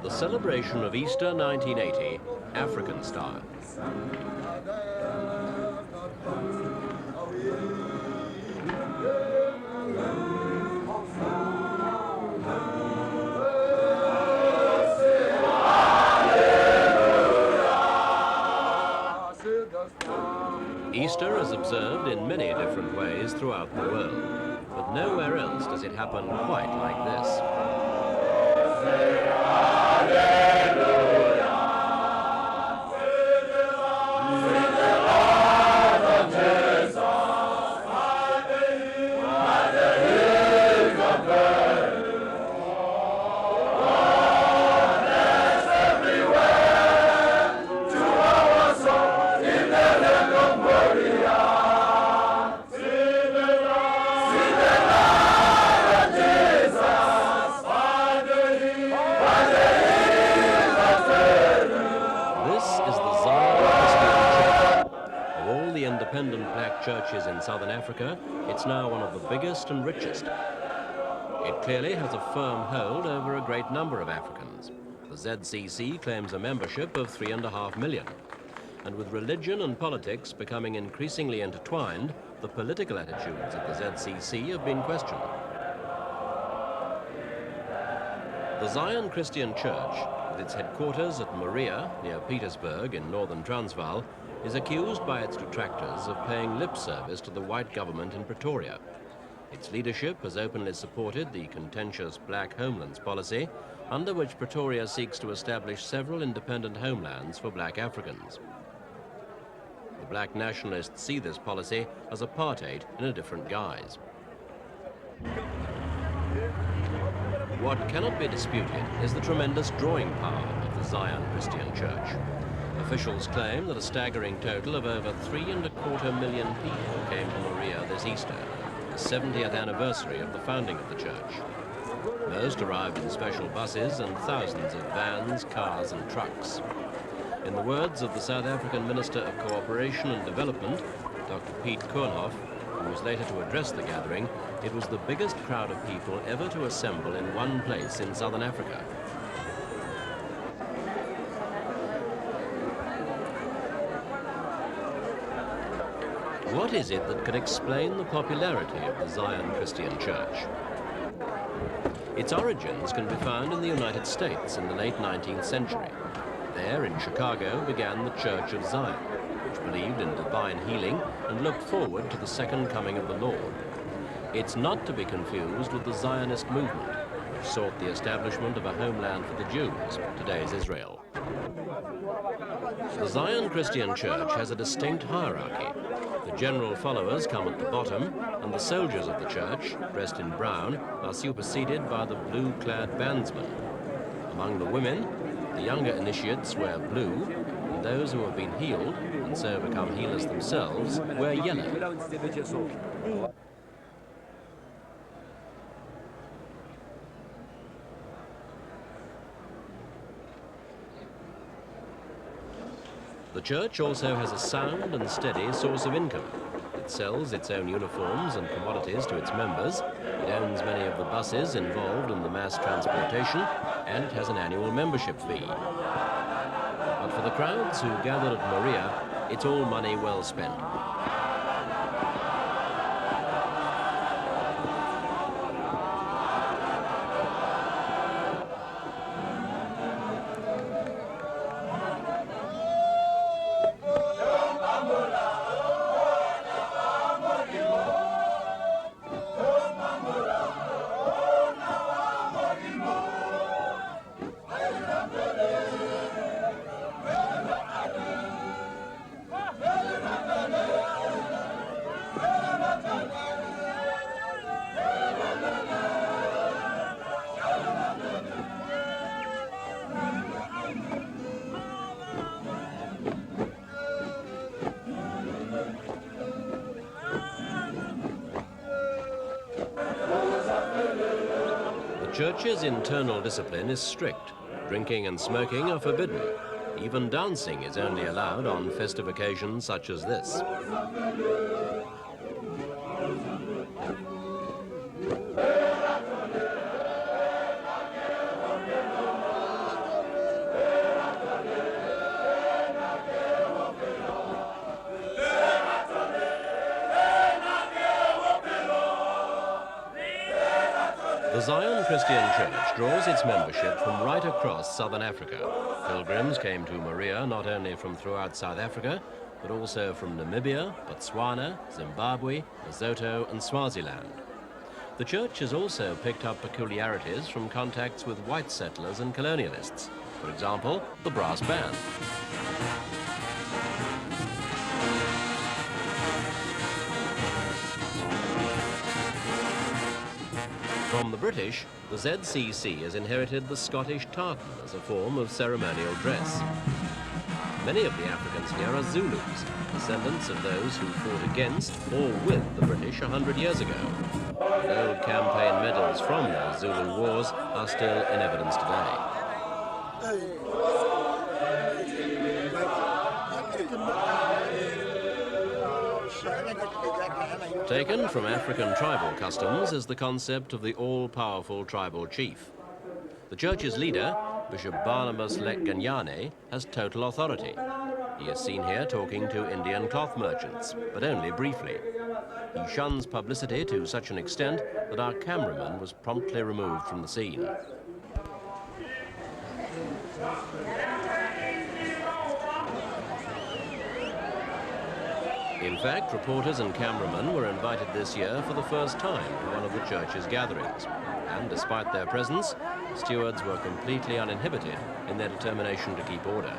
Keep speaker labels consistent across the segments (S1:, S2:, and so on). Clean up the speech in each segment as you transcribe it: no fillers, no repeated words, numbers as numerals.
S1: The celebration of Easter 1980, African style. Easter is observed in many different ways throughout the world, but nowhere else does it happen quite like this. Independent black churches in southern Africa, it's now one of the biggest and richest. It clearly has a firm hold over a great number of Africans. The ZCC claims a membership of 3.5 million. And with religion and politics becoming increasingly intertwined, the political attitudes of the ZCC have been questioned. The Zion Christian Church, with its headquarters at Moria, near Petersburg in northern Transvaal, is accused by its detractors of paying lip service to the white government in Pretoria. Its leadership has openly supported the contentious black homelands policy, under which Pretoria seeks to establish several independent homelands for black Africans. The black nationalists see this policy as apartheid in a different guise. What cannot be disputed is the tremendous drawing power of the Zion Christian Church. Officials claim that a staggering total of over 3.25 million people came to Moria this Easter, the 70th anniversary of the founding of the church. Most arrived in special buses and thousands of vans, cars and trucks. In the words of the South African Minister of Cooperation and Development, Dr. Piet Koornhof, who was later to address the gathering, it was the biggest crowd of people ever to assemble in one place in southern Africa. What is it that can explain the popularity of the Zion Christian Church? Its origins can be found in the United States in the late 19th century. There, in Chicago, began the Church of Zion, which believed in divine healing and looked forward to the second coming of the Lord. It's not to be confused with the Zionist movement, which sought the establishment of a homeland for the Jews, today's Israel. The Zion Christian Church has a distinct hierarchy. The general followers come at the bottom, and the soldiers of the church, dressed in brown, are superseded by the blue-clad bandsmen. Among the women, the younger initiates wear blue, and those who have been healed, and so become healers themselves, wear yellow. The church also has a sound and steady source of income. It sells its own uniforms and commodities to its members, it owns many of the buses involved in the mass transportation, and it has an annual membership fee. But for the crowds who gathered at Moria, it's all money well spent. The church's internal discipline is strict. Drinking and smoking are forbidden. Even dancing is only allowed on festive occasions such as this. The Zion Christian Church draws its membership from right across southern Africa. Pilgrims came to Moria not only from throughout South Africa, but also from Namibia, Botswana, Zimbabwe, Lesotho and Swaziland. The church has also picked up peculiarities from contacts with white settlers and colonialists. For example, the brass band. From the British, the ZCC has inherited the Scottish tartan as a form of ceremonial dress. Many of the Africans here are Zulus, descendants of those who fought against or with the British 100 years ago. Old campaign medals from those Zulu wars are still in evidence today. Taken from African tribal customs is the concept of the all-powerful tribal chief. The church's leader, Bishop Barnabas Lekganyane, has total authority. He is seen here talking to Indian cloth merchants, but only briefly. He shuns publicity to such an extent that our cameraman was promptly removed from the scene. In fact, reporters and cameramen were invited this year for the first time to one of the church's gatherings. And despite their presence, stewards were completely uninhibited in their determination to keep order.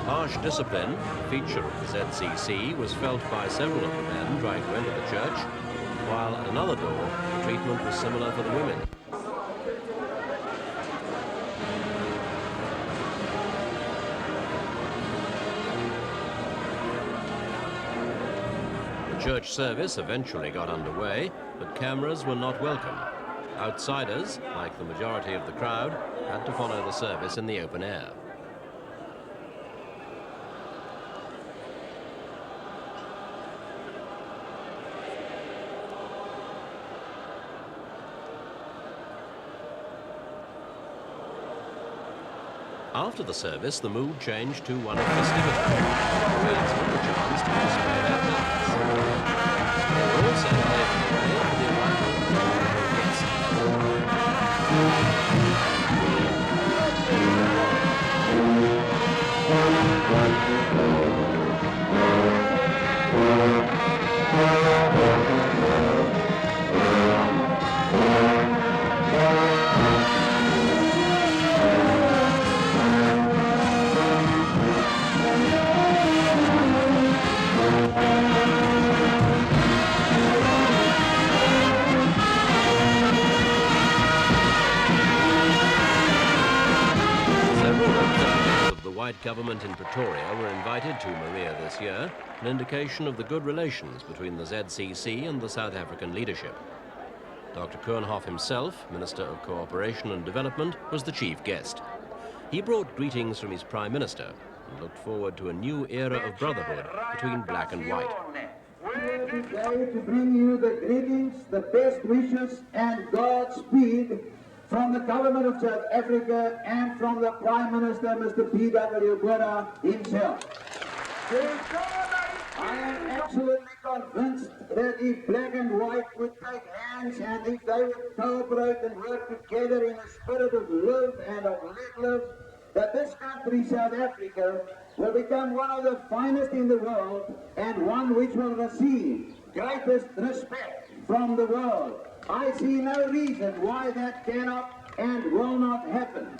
S1: Harsh discipline, a feature of the ZCC, was felt by several of the men trying to enter the church, while at another door, the treatment was similar for the women. The church service eventually got underway, but cameras were not welcome. Outsiders, like the majority of the crowd, had to follow the service in the open air. After the service, the mood changed to one of festivity. Fans took the chance to display their talents. They were also paving the way for the arrival of the royal guest. White government in Pretoria were invited to Moria this year, an indication of the good relations between the ZCC and the South African leadership. Dr. Koenhoff himself, Minister of Cooperation and Development, was the chief guest. He brought greetings from his Prime Minister and looked forward to a new era of brotherhood between black and white.
S2: We're here today to bring you the greetings, the best wishes and Godspeed from the government of South Africa and from the Prime Minister, Mr. P.W. Botha himself. I am absolutely convinced that if black and white would take hands and if they would cooperate and work together in a spirit of love and of let live, that this country, South Africa, will become one of the finest in the world and one which will receive greatest respect from the world. I see no reason why that cannot and will not happen.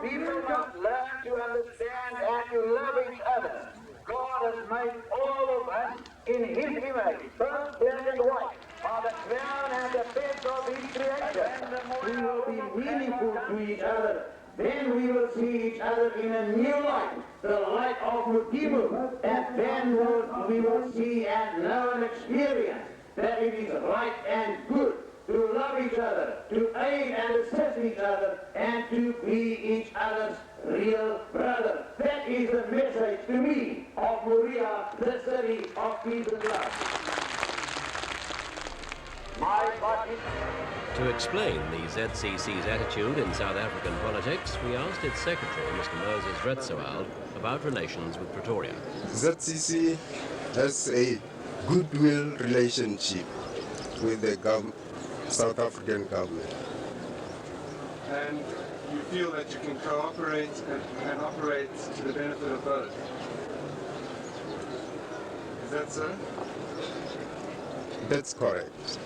S2: People must learn to understand and to love each other. God has made all of us in His image, both black and white, are the crown and the best of His creation. We will be meaningful to each other. Then we will see each other in a new light, the light of Mukimu, and then we will see and know and experience that it is right and good to love each other, to aid and assist each other, and to be each other's real brother. That is the message to me of Moria, the city of peace and love.
S1: To explain the ZCC's attitude in South African politics, we asked its secretary, Mr. Moses Retsoald, about relations with Pretoria.
S3: ZCC has a goodwill relationship with the South African government.
S4: And you feel that you can cooperate and operate to the benefit of both. Is that so?
S3: That's correct.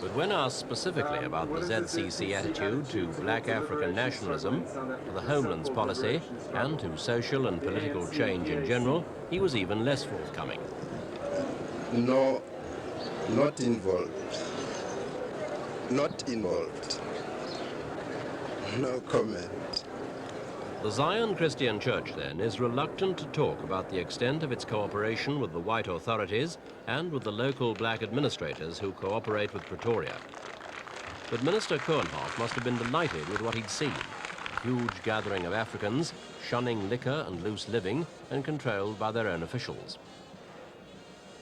S1: But when asked specifically about the ZCC attitude to black African nationalism, to the Homelands policy, and to social and political change in general, he was even less forthcoming.
S3: No, not involved. Not involved. No comment.
S1: The Zion Christian Church, then, is reluctant to talk about the extent of its cooperation with the white authorities and with the local black administrators who cooperate with Pretoria. But Minister Koenhoff must have been delighted with what he'd seen. A huge gathering of Africans, shunning liquor and loose living and controlled by their own officials.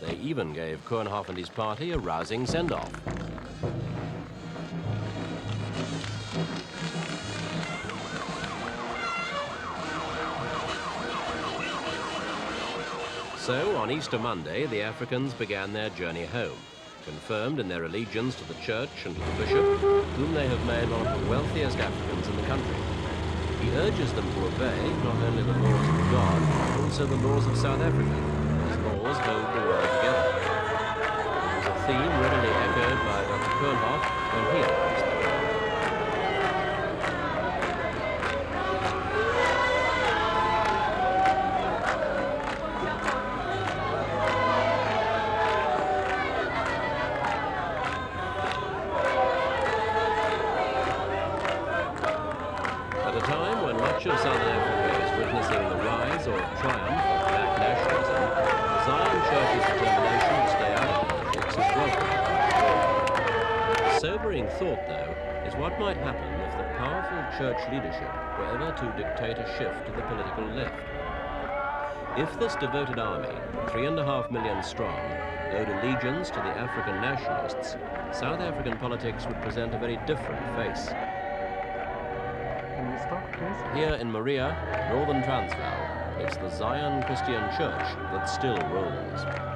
S1: They even gave Koenhoff and his party a rousing send-off. So, on Easter Monday, the Africans began their journey home, confirmed in their allegiance to the church and to the bishop, whom they have made one of the wealthiest Africans in the country. He urges them to obey not only the laws of God, but also the laws of South Africa. These laws hold the world together. It was a theme readily echoed by Dr. Koenhoff when he announced the of Southern Africa is witnessing the rise or triumph of black nationalism, the Zion Church's determination to stay out of politics is welcome. A sobering thought, though, is what might happen if the powerful church leadership were ever to dictate a shift to the political left. If this devoted army, 3.5 million strong, owed allegiance to the African nationalists, South African politics would present a very different face. Here in Moria, northern Transvaal, it's the Zion Christian Church that still rules.